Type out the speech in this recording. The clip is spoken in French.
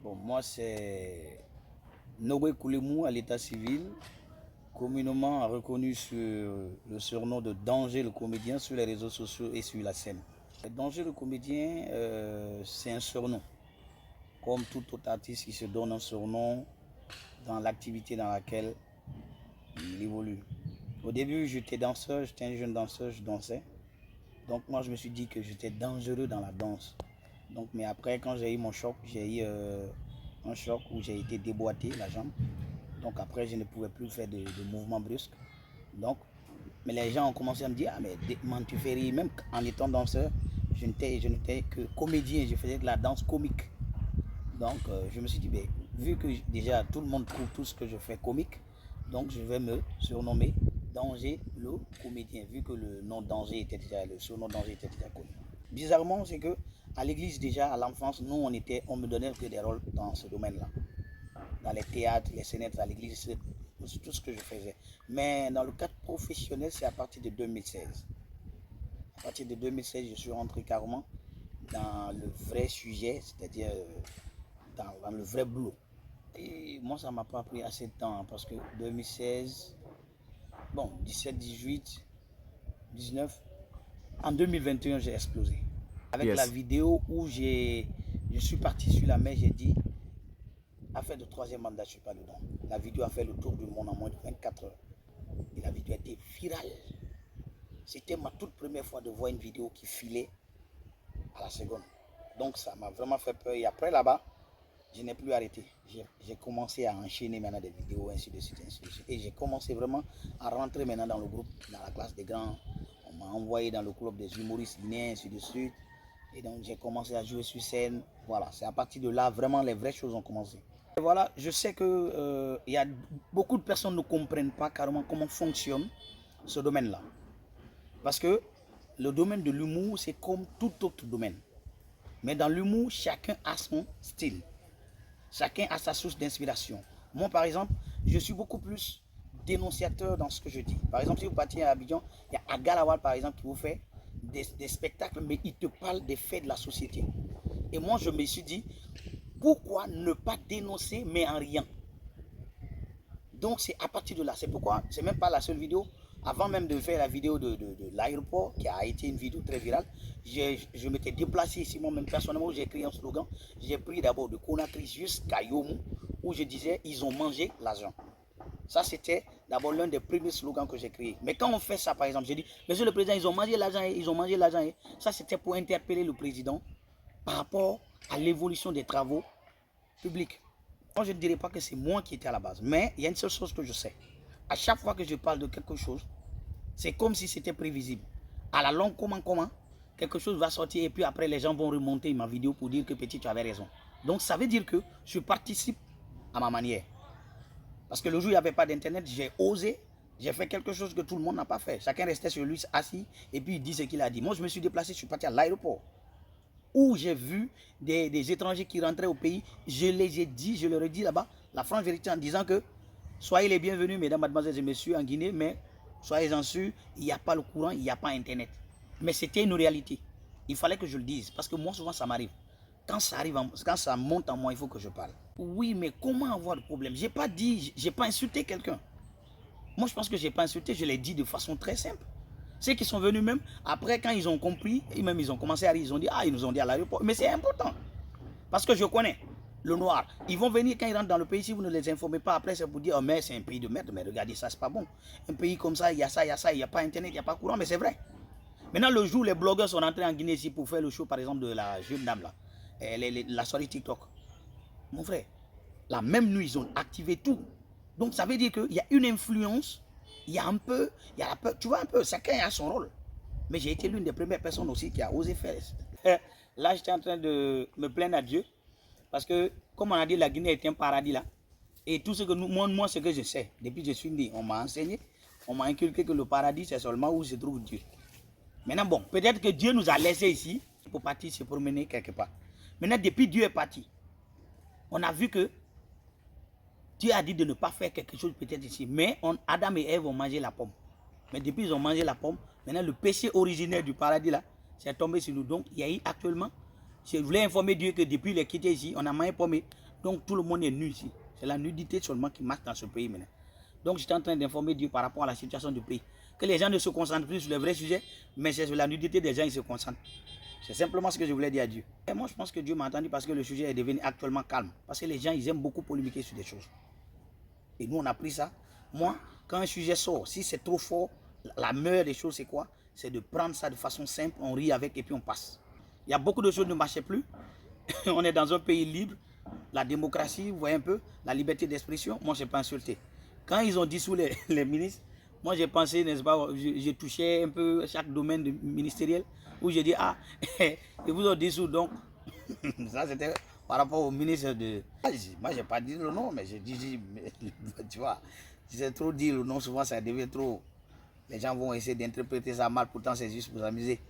Bon, moi, c'est Noé Koulemou à l'état civil, communément reconnu sur le surnom de Danger le comédien sur les réseaux sociaux et sur la scène. Danger le comédien, c'est un surnom. Comme tout autre artiste qui se donne un surnom dans l'activité dans laquelle il évolue. Au début, j'étais danseur, j'étais un jeune danseur, je dansais. Donc moi, je me suis dit que j'étais dangereux dans la danse. Donc, mais après, quand j'ai eu mon choc, j'ai eu un choc où j'ai été déboîté la jambe. Donc après, je ne pouvais plus faire de mouvements brusques. Donc, mais les gens ont commencé à me dire, ah mais tu fais rire, même en étant danseur, je n'étais que comédien, je faisais de la danse comique. Donc je me suis dit, ben, vu que déjà tout le monde trouve tout ce que je fais comique, donc je vais me surnommer Danger le comédien, vu que le nom Danger était déjà, le surnom Danger était déjà connu. Bizarrement, c'est que à l'église déjà, à l'enfance, nous on me donnait que des rôles dans ce domaine-là. Dans les théâtres, les scénettes, à l'église, c'est tout ce que je faisais. Mais dans le cadre professionnel, c'est à partir de 2016. À partir de 2016, je suis rentré carrément dans le vrai sujet, c'est-à-dire dans le vrai boulot. Et moi, ça ne m'a pas pris assez de temps parce que 2016, bon, 17, 18, 19, en 2021, j'ai explosé. Avec la vidéo où je suis parti sur la mer, j'ai dit, afin de troisième mandat, je ne suis pas dedans. La vidéo a fait le tour du monde en moins de 24 heures. Et la vidéo a été virale. C'était ma toute première fois de voir une vidéo qui filait à la seconde. Donc ça m'a vraiment fait peur. Et après là-bas, je n'ai plus arrêté. J'ai commencé à enchaîner maintenant des vidéos, ainsi de suite, ainsi de suite. Et j'ai commencé vraiment à rentrer maintenant dans le groupe, dans la classe des grands. On m'a envoyé dans le club des humoristes guinéens, ainsi de suite. Et donc j'ai commencé à jouer sur scène. Voilà, c'est à partir de là, vraiment, les vraies choses ont commencé. Et voilà, je sais que y a beaucoup de personnes ne comprennent pas carrément comment fonctionne ce domaine-là. Parce que le domaine de l'humour, c'est comme tout autre domaine. Mais dans l'humour, chacun a son style. Chacun a sa source d'inspiration. Moi, par exemple, je suis beaucoup plus dénonciateur dans ce que je dis. Par exemple, si vous partiez à Abidjan, il y a Agalawal, par exemple, qui vous fait des spectacles, mais il te parle des faits de la société. Et moi, je me suis dit, pourquoi ne pas dénoncer, mais en rien? Donc, c'est à partir de là. C'est pourquoi, c'est même pas la seule vidéo. Avant même de faire la vidéo de l'aéroport, qui a été une vidéo très virale, je m'étais déplacé ici, moi-même personnellement, où j'ai écrit un slogan. J'ai pris d'abord de Conakry jusqu'à Yomou, où je disais, ils ont mangé l'argent. Ça, c'était d'abord l'un des premiers slogans que j'ai créé. Mais quand on fait ça, par exemple, j'ai dit, monsieur le président, ils ont mangé l'argent, ils ont mangé l'argent. Ça, c'était pour interpeller le président par rapport à l'évolution des travaux publics. Moi, je ne dirais pas que c'est moi qui étais à la base, mais il y a une seule chose que je sais. À chaque fois que je parle de quelque chose, c'est comme si c'était prévisible. À la longue, comment, quelque chose va sortir et puis après, les gens vont remonter ma vidéo pour dire que petit, tu avais raison. Donc, ça veut dire que je participe à ma manière. Parce que le jour où il n'y avait pas d'internet, j'ai osé, j'ai fait quelque chose que tout le monde n'a pas fait. Chacun restait sur lui assis et puis il dit ce qu'il a dit. Moi, je me suis déplacé, je suis parti à l'aéroport où j'ai vu des étrangers qui rentraient au pays. Je les ai dit, je leur ai dit là-bas, la franche vérité en disant que soyez les bienvenus, mesdames, mademoiselles et messieurs, en Guinée, mais soyez-en sûrs, il n'y a pas le courant, il n'y a pas Internet. Mais c'était une réalité. Il fallait que je le dise, parce que moi, souvent, ça m'arrive. Quand ça monte en moi, il faut que je parle. Oui, mais comment avoir de problème? Je n'ai pas dit, je n'ai pas insulté quelqu'un. Moi, je pense que je n'ai pas insulté, je l'ai dit de façon très simple. Ceux qui sont venus même, après, quand ils ont compris, et même ils ont commencé à rire, ils ont dit, ah, ils nous ont dit à l'aéroport. Mais c'est important, parce que je connais le noir. Ils vont venir quand ils rentrent dans le pays, si vous ne les informez pas, après c'est pour dire, oh mais c'est un pays de merde, mais regardez ça, c'est pas bon. Un pays comme ça, il y a ça, il n'y a pas internet, il n'y a pas courant, mais c'est vrai. Maintenant, le jour où les blogueurs sont rentrés en Guinée ici pour faire le show, par exemple, de la jeune dame là, la soirée TikTok, mon frère, la même nuit, ils ont activé tout. Donc ça veut dire qu'il y a une influence, il y a un peu, il y a la peur, tu vois un peu, chacun a son rôle. Mais j'ai été l'une des premières personnes aussi qui a osé faire ça. Là, j'étais en train de me plaindre à Dieu. Parce que, comme on a dit, la Guinée est un paradis là. Et tout ce que moi, ce que je sais, depuis que je suis né, on m'a enseigné, on m'a inculqué que le paradis, c'est seulement où se trouve Dieu. Maintenant, bon, peut-être que Dieu nous a laissé ici pour partir se promener quelque part. Maintenant, depuis Dieu est parti, on a vu que Dieu a dit de ne pas faire quelque chose peut-être ici. Mais Adam et Ève ont mangé la pomme. Mais depuis ils ont mangé la pomme, maintenant le péché originaire du paradis là, c'est tombé sur nous. Donc, il y a eu actuellement, je voulais informer Dieu que depuis il est quitté ici, on a mangé pomme. Donc tout le monde est nu ici. C'est la nudité seulement qui marche dans ce pays maintenant. Donc j'étais en train d'informer Dieu par rapport à la situation du pays. Que les gens ne se concentrent plus sur le vrai sujet, mais c'est sur la nudité des gens qui se concentrent. C'est simplement ce que je voulais dire à Dieu. Et moi je pense que Dieu m'a entendu parce que le sujet est devenu actuellement calme. Parce que les gens ils aiment beaucoup polémiquer sur des choses. Et nous on a pris ça. Moi, quand un sujet sort, si c'est trop fort, la meilleure des choses c'est quoi? C'est de prendre ça de façon simple, on rit avec et puis on passe. Il y a beaucoup de choses qui ne marchaient plus. On est dans un pays libre, la démocratie, vous voyez un peu, la liberté d'expression. Moi, je n'ai pas insulté. Quand ils ont dissous les ministres, moi, j'ai pensé, n'est-ce pas, j'ai touché un peu chaque domaine ministériel où j'ai dit, ah, ils vous ont dissous. Donc, ça, c'était par rapport au ministre de... Moi, je n'ai pas dit le nom, mais j'ai dit, tu vois, si c'est trop dit le nom, souvent, ça devient trop... Les gens vont essayer d'interpréter ça mal, pourtant, c'est juste pour s'amuser.